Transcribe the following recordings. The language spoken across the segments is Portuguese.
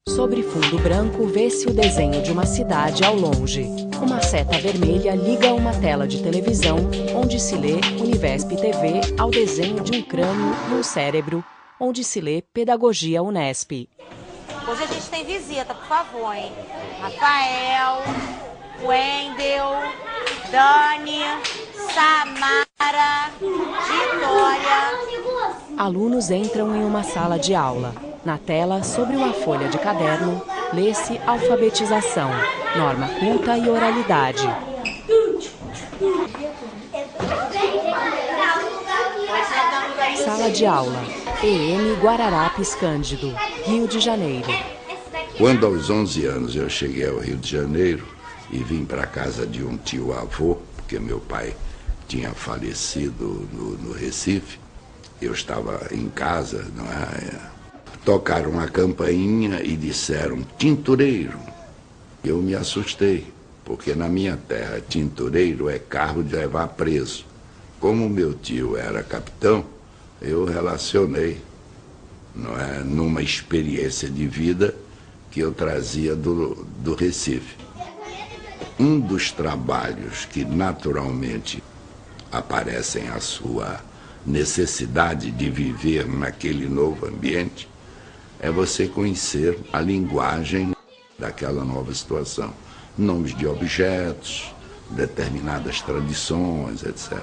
Sobre fundo branco, vê-se o desenho de uma cidade ao longe. Uma seta vermelha liga uma tela de televisão, onde se lê Univesp TV, ao desenho de um crânio e um cérebro, onde se lê Pedagogia Unesp. Hoje a gente tem visita, por favor, hein? Rafael, Wendel, Dani, Samara, Vitória. Alunos entram em uma sala de aula. Na tela, sobre uma folha de caderno, lê-se alfabetização, norma culta e oralidade. Sala de aula. EM Guararapes Cândido, Rio de Janeiro. Quando aos 11 anos eu cheguei ao Rio de Janeiro e vim para a casa de um tio-avô, porque meu pai tinha falecido no Recife, eu estava em casa, não é? Tocaram a campainha e disseram tintureiro. Eu me assustei, porque na minha terra tintureiro é cargo de levar preso. Como meu tio era capitão, eu relacionei, não é, numa experiência de vida que eu trazia do Recife. Um dos trabalhos que naturalmente aparecem a sua necessidade de viver naquele novo ambiente é você conhecer a linguagem daquela nova situação. Nomes de objetos, determinadas tradições, etc.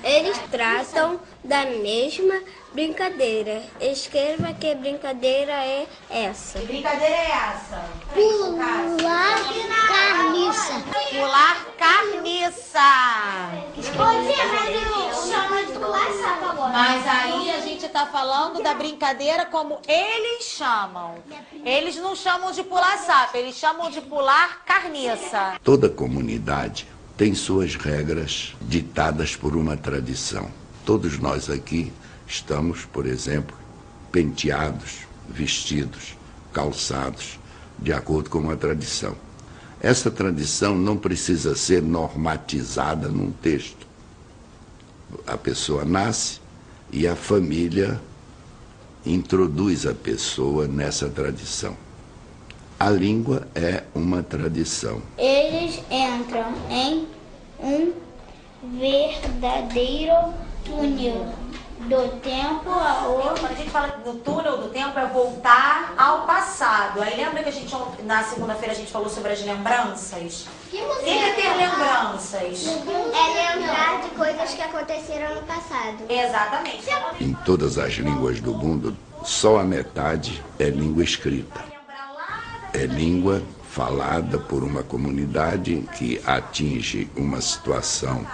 Eles tratam da mesma brincadeira. Escreva que brincadeira é essa. Que brincadeira é essa? Pular carniça. Pular carniça. Chama de pular sapo agora. Mas aí a gente tá falando da brincadeira como eles chamam. Eles não chamam de pular sapo, eles chamam de pular carniça. Toda comunidade tem suas regras ditadas por uma tradição. Todos nós aqui estamos, por exemplo, penteados, vestidos, calçados, de acordo com uma tradição. Essa tradição não precisa ser normatizada num texto. A pessoa nasce e a família introduz a pessoa nessa tradição. A língua é uma tradição. Eles entram em um verdadeiro túnel do tempo ao... Quando a gente fala do túnel do tempo, é voltar ao passado. Aí lembra que na segunda-feira a gente falou sobre as lembranças? O que é ter lembranças? É lembrar de coisas que aconteceram no passado. Exatamente. Em todas as línguas do mundo, só a metade é língua escrita. É língua falada por uma comunidade que atinge uma situação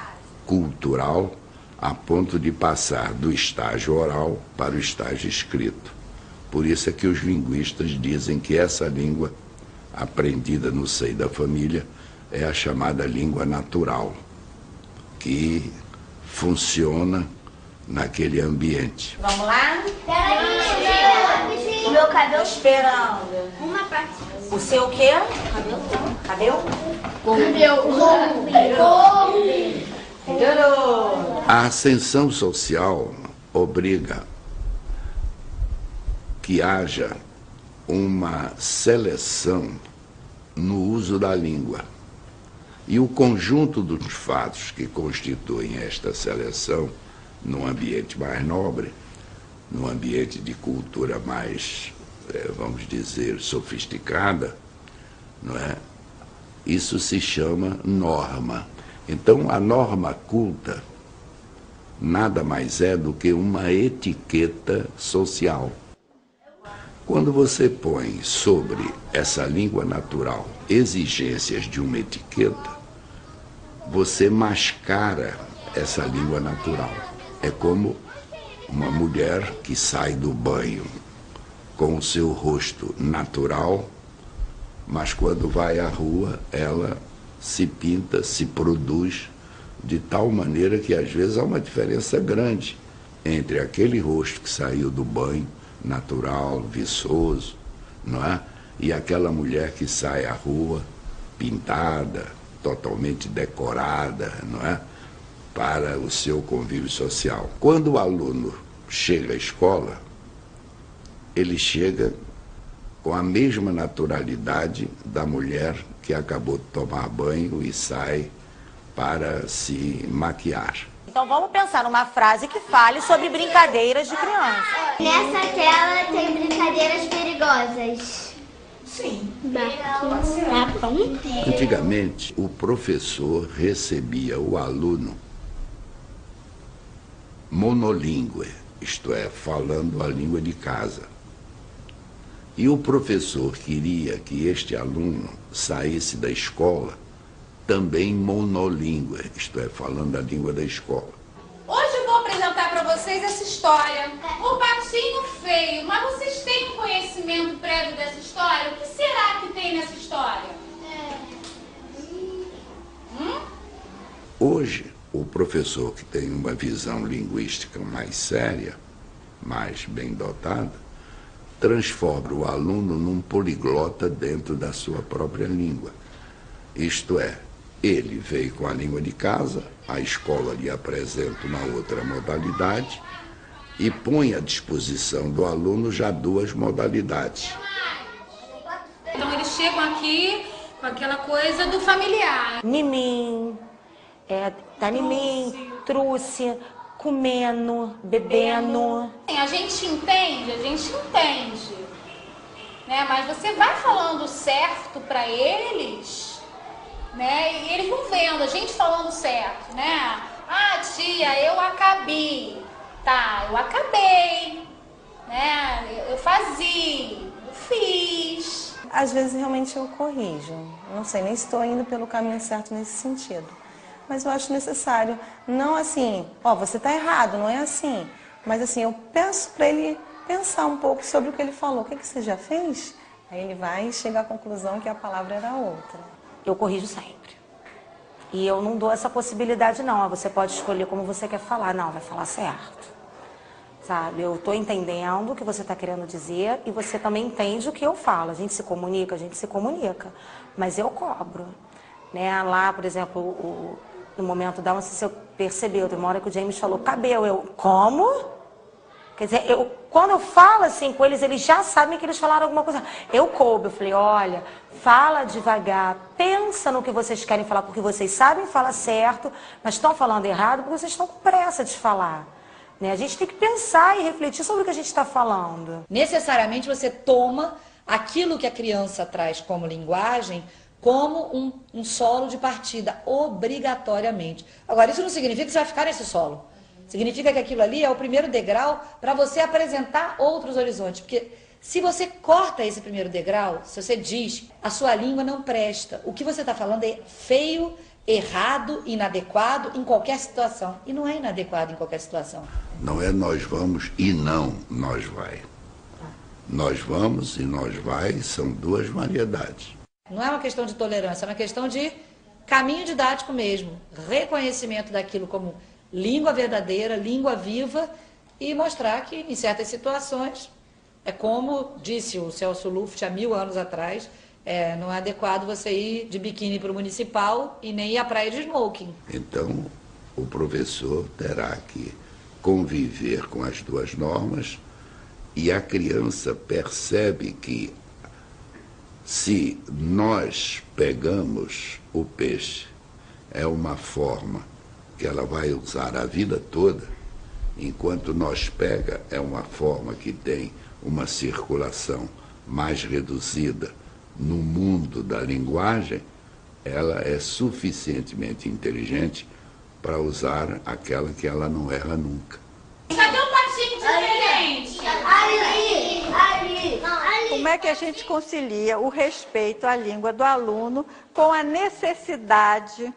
cultural a ponto de passar do estágio oral para o estágio escrito. Por isso é que os linguistas dizem que essa língua, aprendida no seio da família, é a chamada língua natural, que funciona naquele ambiente. Vamos lá? O meu cabelo Esperando. uma parte. O seu quê? Cabelo? Melhorou. A ascensão social obriga que haja uma seleção no uso da língua. E o conjunto dos fatos que constituem esta seleção, num ambiente mais nobre, num ambiente de cultura mais, vamos dizer, sofisticada, não é? Isso se chama norma. Então, a norma culta nada mais é do que uma etiqueta social. Quando você põe sobre essa língua natural exigências de uma etiqueta, você mascara essa língua natural. É como uma mulher que sai do banho com o seu rosto natural, mas quando vai à rua, ela se pinta, se produz de tal maneira que às vezes há uma diferença grande entre aquele rosto que saiu do banho natural, viçoso, não é? E aquela mulher que sai à rua pintada, totalmente decorada, não é? Para o seu convívio social. Quando o aluno chega à escola, ele chega com a mesma naturalidade da mulher que acabou de tomar banho e sai para se maquiar. Então vamos pensar numa frase que fale sobre brincadeiras de criança. Nessa tela tem brincadeiras perigosas. Sim. Antigamente, o professor recebia o aluno monolíngue, isto é, falando a língua de casa. E o professor queria que este aluno saísse da escola também monolíngue, isto é, falando a língua da escola. Hoje eu vou apresentar para vocês essa história, O Patinho Feio. Mas vocês têm um conhecimento prévio dessa história? O que será que tem nessa história? Hoje, o professor que tem uma visão linguística mais séria, mais bem dotada, transforma o aluno num poliglota dentro da sua própria língua. Isto é, ele veio com a língua de casa, a escola lhe apresenta uma outra modalidade e põe à disposição do aluno já duas modalidades. Então eles chegam aqui com aquela coisa do familiar. Mimim, tanimim, truce, comendo, bebendo. A gente entende, né? Mas você vai falando certo para eles, né? E eles vão vendo a gente falando certo, né? Ah, tia, eu acabei. Tá, eu acabei, né? Eu fazia, eu fiz. Às vezes realmente eu corrijo. Não sei nem se estou indo pelo caminho certo nesse sentido. Mas eu acho necessário, não assim, você está errado, não é assim. Mas assim, eu peço para ele pensar um pouco sobre o que ele falou. O que você já fez? Aí ele vai chegar à conclusão que a palavra era outra. Eu corrijo sempre. E eu não dou essa possibilidade, não. Você pode escolher como você quer falar. Não, vai falar certo. Sabe? Eu estou entendendo o que você está querendo dizer e você também entende o que eu falo. A gente se comunica. Mas eu cobro. Né? Lá, por exemplo, no momento da, não sei se eu percebeu, tem uma hora que o James falou, cabelo. Eu, como? Quer dizer, quando eu falo assim com eles, eles já sabem que eles falaram alguma coisa. Eu coube, eu falei, olha, fala devagar, pensa no que vocês querem falar, porque vocês sabem falar certo, mas estão falando errado porque vocês estão com pressa de falar. Né? A gente tem que pensar e refletir sobre o que a gente está falando. Necessariamente você toma aquilo que a criança traz como linguagem como um solo de partida, obrigatoriamente. Agora, isso não significa que você vai ficar nesse solo. Significa que aquilo ali é o primeiro degrau para você apresentar outros horizontes. Porque se você corta esse primeiro degrau, se você diz, a sua língua não presta. O que você está falando é feio, errado, inadequado em qualquer situação. E não é inadequado em qualquer situação. Não é nós vamos e não nós vai. Nós vamos e nós vai são duas variedades. Não é uma questão de tolerância, é uma questão de caminho didático mesmo. Reconhecimento daquilo como língua verdadeira, língua viva e mostrar que em certas situações, é como disse o Celso Luft há 1000 anos atrás, não é adequado você ir de biquíni para o municipal e nem ir à praia de smoking. Então, o professor terá que conviver com as duas normas e a criança percebe que se nós pegamos o peixe, é uma forma que ela vai usar a vida toda, enquanto nós pega é uma forma que tem uma circulação mais reduzida no mundo da linguagem, ela é suficientemente inteligente para usar aquela que ela não erra nunca. Cadê o patinho diferente? Ali. Como é que a gente concilia o respeito à língua do aluno com a necessidade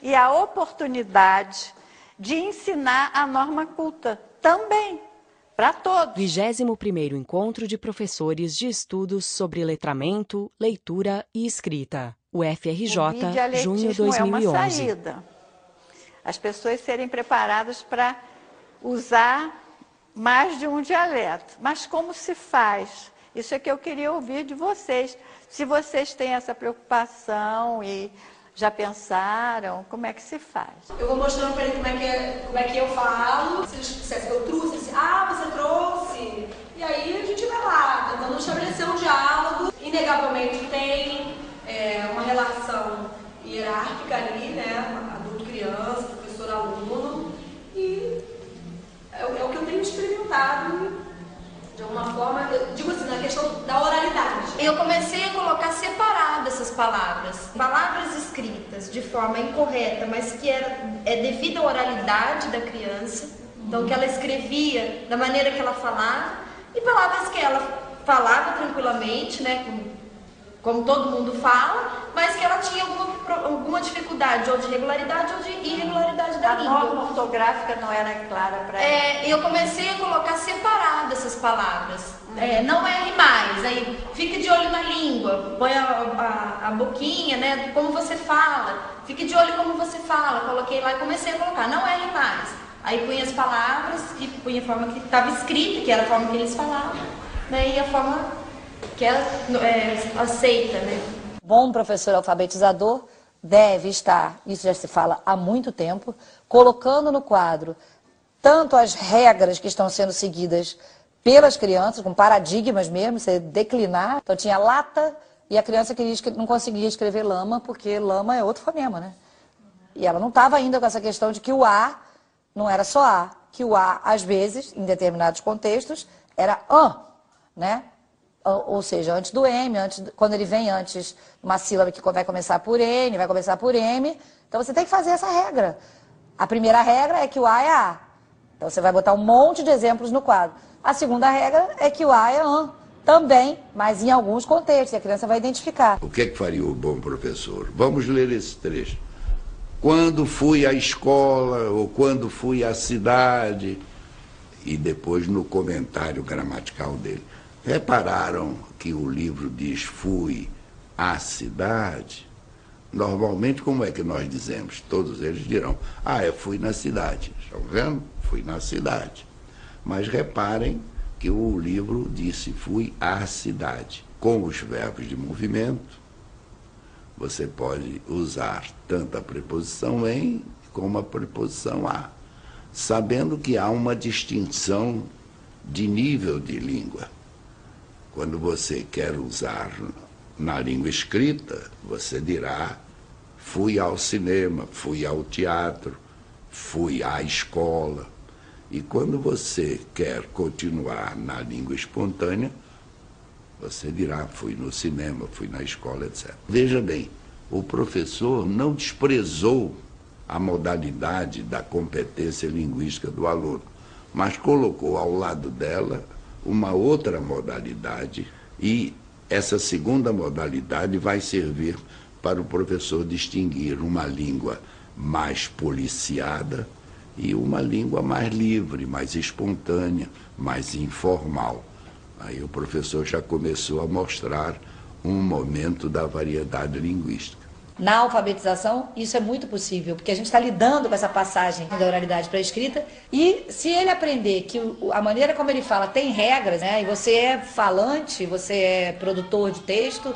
e a oportunidade de ensinar a norma culta também, para todos? 21º Encontro de Professores de Estudos sobre Letramento, Leitura e Escrita. UFRJ, junho 2011. É uma saída. As pessoas serem preparadas para usar mais de um dialeto. Mas como se faz? Isso é que eu queria ouvir de vocês. Se vocês têm essa preocupação e já pensaram, como é que se faz? Eu vou mostrando para ele como é que eu falo. Se eles dissessem, eu trouxe, você trouxe. E aí a gente vai lá, tentando estabelecer um diálogo inegavelmente tem uma relação hierárquica ali, né? Adulto-criança, professor-aluno, e é o que eu tenho experimentado de alguma forma, eu digo assim, na questão da oralidade. Eu comecei a colocar separadas essas palavras escritas de forma incorreta, mas que é devido à oralidade da criança, então que ela escrevia da maneira que ela falava, e palavras que ela falava tranquilamente, né, como todo mundo fala, mas que ela tinha alguma dificuldade, ou de regularidade ou de irregularidade da língua. A norma ortográfica não era clara para ela. Eu comecei a colocar separadas essas palavras. Não erre mais, aí fique de olho na língua, põe a boquinha, né, como você fala, fique de olho como você fala, coloquei lá e comecei a colocar, não erre mais. Aí punha as palavras e punha a forma que estava escrita, que era a forma que eles falavam, né, e a forma que ela aceita, né. Bom professor alfabetizador deve estar, isso já se fala há muito tempo, colocando no quadro tanto as regras que estão sendo seguidas pelas crianças, com paradigmas mesmo, você declinar. Então tinha lata e a criança não conseguia escrever lama, porque lama é outro fonema, né? E ela não estava ainda com essa questão de que o A não era só A, que o A, às vezes, em determinados contextos, era an, né? Ou seja, antes do M, quando ele vem antes, uma sílaba que vai começar por N, vai começar por M. Então você tem que fazer essa regra. A primeira regra é que o A é A. Então você vai botar um monte de exemplos no quadro. A segunda regra é que o A é AN também, mas em alguns contextos, a criança vai identificar. O que é que faria o bom professor? Vamos ler esse trecho. Quando fui à escola, ou quando fui à cidade, e depois no comentário gramatical dele. Repararam que o livro diz fui à cidade? Normalmente, como é que nós dizemos? Todos eles dirão, eu fui na cidade. Estão vendo? Fui na cidade. Mas reparem que o livro disse fui à cidade. Com os verbos de movimento, você pode usar tanto a preposição em como a preposição a, sabendo que há uma distinção de nível de língua. Quando você quer usar na língua escrita, você dirá fui ao cinema, fui ao teatro, fui à escola. E quando você quer continuar na língua espontânea, você dirá fui no cinema, fui na escola, etc. Veja bem, o professor não desprezou a modalidade da competência linguística do aluno, mas colocou ao lado dela uma outra modalidade, e essa segunda modalidade vai servir para o professor distinguir uma língua mais policiada e uma língua mais livre, mais espontânea, mais informal. Aí o professor já começou a mostrar um momento da variedade linguística. Na alfabetização, isso é muito possível, porque a gente está lidando com essa passagem da oralidade para a escrita, e se ele aprender que a maneira como ele fala tem regras, né, e você é falante, você é produtor de texto,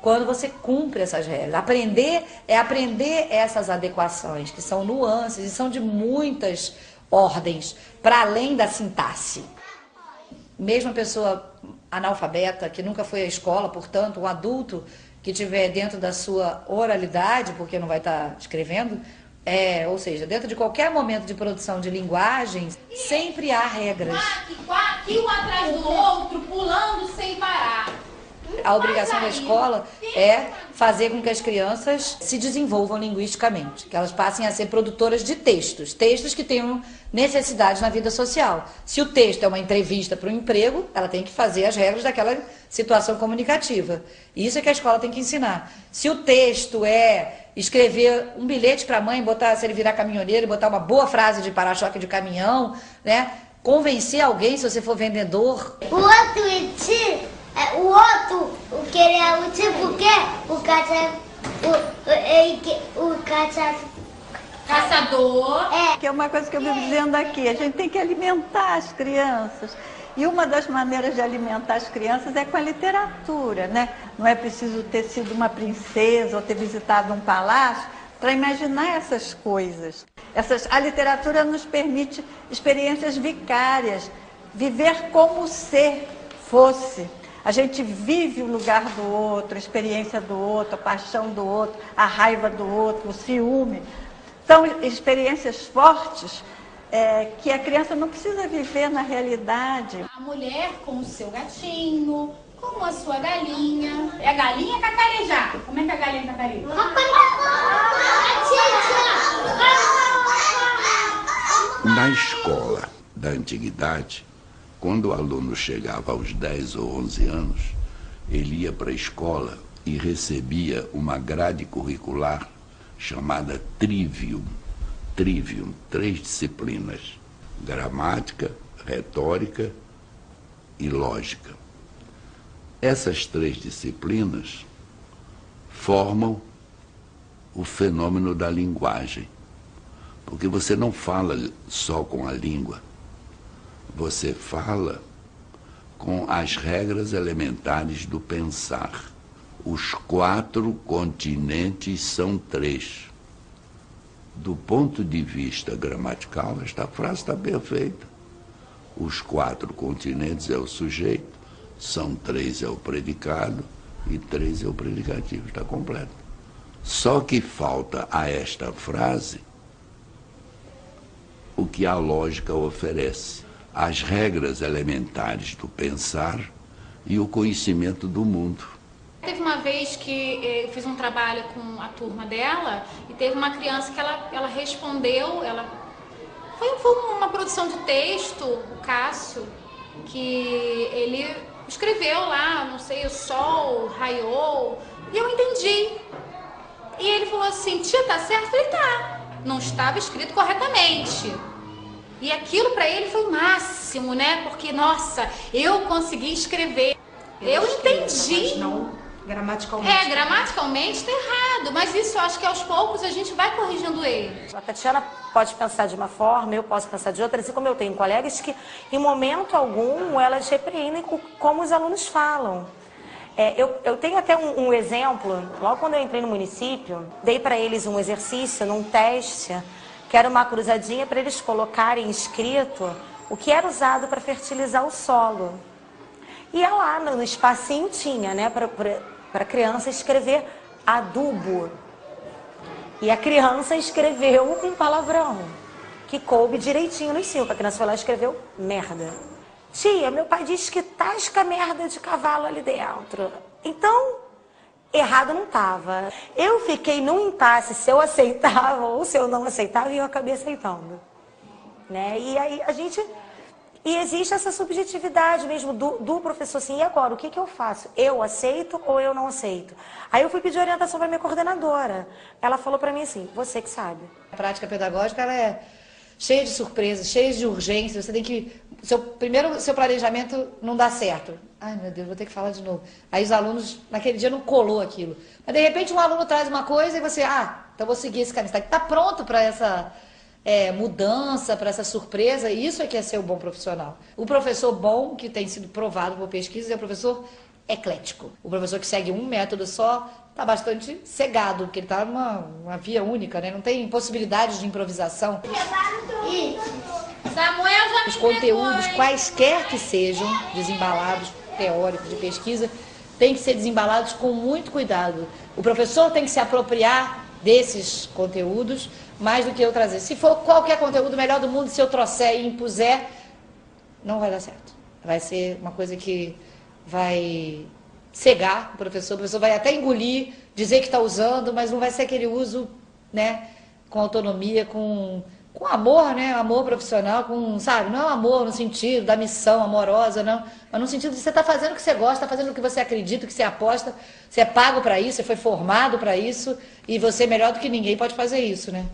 quando você cumpre essas regras. Aprender essas adequações, que são nuances e são de muitas ordens, para além da sintaxe. Mesmo a pessoa analfabeta, que nunca foi à escola, portanto, um adulto que estiver dentro da sua oralidade, porque não vai estar escrevendo, ou seja, dentro de qualquer momento de produção de linguagens, sempre há regras. E um atrás do outro, pulando sem parar. A obrigação da escola é fazer com que as crianças se desenvolvam linguisticamente, que elas passem a ser produtoras de textos que tenham necessidade na vida social. Se o texto é uma entrevista para um emprego, ela tem que fazer as regras daquela situação comunicativa. Isso é que a escola tem que ensinar. Se o texto é escrever um bilhete para a mãe, se ele virar caminhoneiro, botar uma boa frase de para-choque de caminhão, né? Convencer alguém, se você for vendedor. O outro, o que ele é o tipo que Caçador. Que é uma coisa que eu vivo dizendo aqui, a gente tem que alimentar as crianças. E uma das maneiras de alimentar as crianças é com a literatura, né? Não é preciso ter sido uma princesa ou ter visitado um palácio para imaginar essas coisas. A literatura nos permite experiências vicárias, viver como se fosse. A gente vive o lugar do outro, a experiência do outro, a paixão do outro, a raiva do outro, o ciúme. São experiências fortes que a criança não precisa viver na realidade. A mulher com o seu gatinho, com a sua galinha. É a galinha cacarejar. Como é que a galinha cacareja? Na escola da antiguidade, quando o aluno chegava aos 10 ou 11 anos, ele ia para a escola e recebia uma grade curricular chamada Trivium. Trivium, 3 disciplinas: gramática, retórica e lógica. Essas 3 disciplinas formam o fenômeno da linguagem, porque você não fala só com a língua, você fala com as regras elementares do pensar. Os 4 continentes são 3. Do ponto de vista gramatical, esta frase está perfeita. Os 4 continentes é o sujeito, são 3 é o predicado e 3 é o predicativo. Está completo. Só que falta a esta frase o que a lógica oferece: as regras elementares do pensar e o conhecimento do mundo. Teve uma vez que eu fiz um trabalho com a turma dela e teve uma criança que ela respondeu, foi uma produção de texto, o Cássio, que ele escreveu lá, não sei, o sol raiou, e eu entendi. E ele falou assim: tia, tá certo? Eu falei: tá. Não estava escrito corretamente. E aquilo para ele foi o máximo, né? Porque, nossa, eu consegui escrever. Eu entendi. Mas não gramaticalmente. Gramaticalmente tá errado, mas isso eu acho que aos poucos a gente vai corrigindo ele. A Tatiana pode pensar de uma forma, eu posso pensar de outra, assim como eu tenho colegas que, em momento algum, elas repreendem como os alunos falam. Eu tenho até um exemplo. Logo quando eu entrei no município, dei para eles um exercício, num teste, que era uma cruzadinha para eles colocarem escrito o que era usado para fertilizar o solo. E lá no espacinho tinha, né, para a criança escrever adubo. E a criança escreveu um palavrão, que coube direitinho nos 5. A criança foi lá e escreveu merda. Tia, meu pai disse que tasca merda de cavalo ali dentro. Então, errado não estava. Eu fiquei num impasse se eu aceitava ou se eu não aceitava, e eu acabei aceitando. Né? E aí E existe essa subjetividade mesmo do professor, assim, e agora, o que eu faço? Eu aceito ou eu não aceito? Aí eu fui pedir orientação para minha coordenadora. Ela falou para mim assim: você que sabe. A prática pedagógica, ela é cheia de surpresas, cheia de urgências. Você tem que... Primeiro, seu planejamento não dá certo. Ai, meu Deus, vou ter que falar de novo. Aí os alunos, naquele dia, não colou aquilo. Mas, de repente, um aluno traz uma coisa e você... então vou seguir esse caminho. Está pronto para essa mudança, para essa surpresa. Isso é que é ser um bom profissional. O professor bom, que tem sido provado por pesquisas, é o professor eclético. O professor que segue um método só está bastante cegado, porque ele está numa via única, né? Não tem possibilidades de improvisação. Os conteúdos, quaisquer que sejam, desembalados, teóricos, de pesquisa, têm que ser desembalados com muito cuidado. O professor tem que se apropriar desses conteúdos mais do que eu trazer. Se for qualquer conteúdo melhor do mundo, se eu trouxer e impuser, não vai dar certo. Vai ser uma coisa que vai cegar o professor vai até engolir, dizer que está usando, mas não vai ser aquele uso, né, com autonomia, com amor, né, amor profissional, sabe, não é amor no sentido da missão amorosa, não, mas no sentido de você estar fazendo o que você gosta, está fazendo o que você acredita, o que você aposta, você é pago para isso, você foi formado para isso, e você melhor do que ninguém pode fazer isso, né.